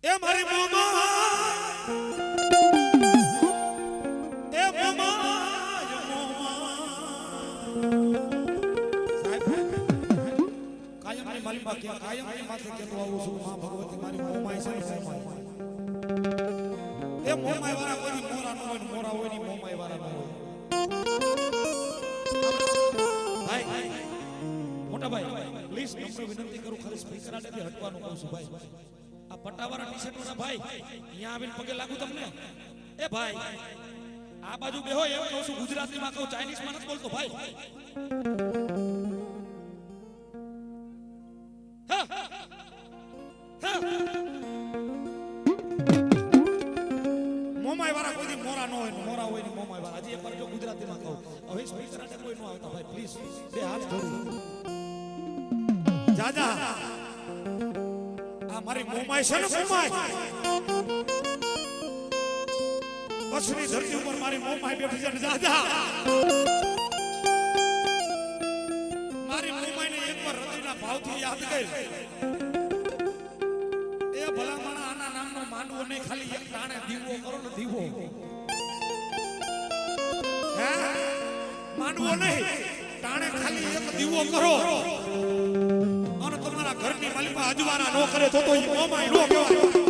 એ મારી મોમા એ મોમા સાહેબ કાયમની મારી માં કે કાયમની માથે કેતો આવું છું માં ભગવતી મારી મોમા છે એ મોમા વાળા કોઈ મોરા ન હોય મોરા હોય ની મોમા વાળા ન હોય ભાઈ મોટા ભાઈ પ્લીઝ નમ્ર વિનંતી કરું ખાલી સ્પીકર આડેથી હટવાનું કહું છું ભાઈ આ પટ્ટાવાળા ટી-શર્ટ વાળા ભાઈ અહીંયા આવીને પગે લાગુ તમને એ ભાઈ આ બાજુ બેહો એમ કહું છું ગુજરાતીમાં કહું ચાઇનીઝમાં નથી બોલતો ભાઈ મોમાઈ વાળા કોઈ મોરા ન હોય મોરા હોય ને મોમાઈ વાળા હજી એકવાર જો ગુજરાતીમાં કહું હવે સ્પીકર આડે કોઈ ન આવતા ભાઈ પ્લીઝ બે હાથ જોડું જાજા આ મારી મોમાઈ છે ને મોમાઈ કચ્છની ધરતી ઉપર મારી મોમાઈ બેઠી છે જાજા મારી મોમાઈને એકવાર હૃદયના ભાવથી યાદ કર એ ભલા માણા આના નામનો માંડવો નહીં ખાલી એક તાણે દીવો કરો ને દીવો હે માંડવો નહીં તાણે ખાલી એક દીવો કરો અને તમારા ઘરની માલિકા અજવારા નો કરે તો એ મોમાઈ નો કહેવાય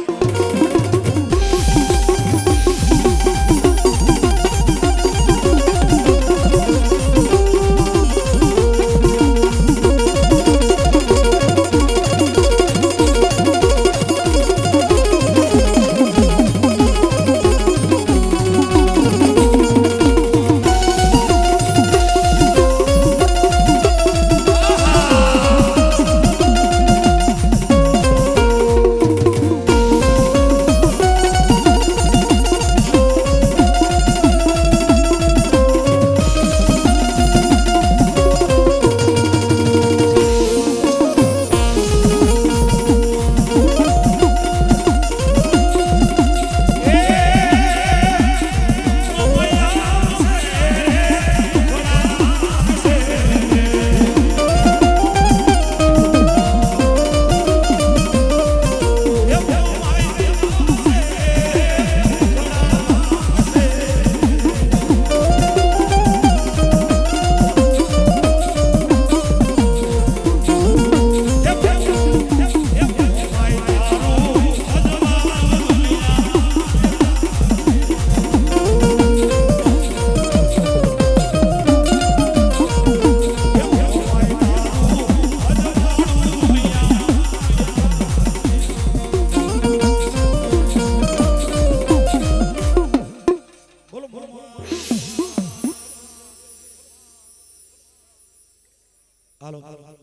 હાલો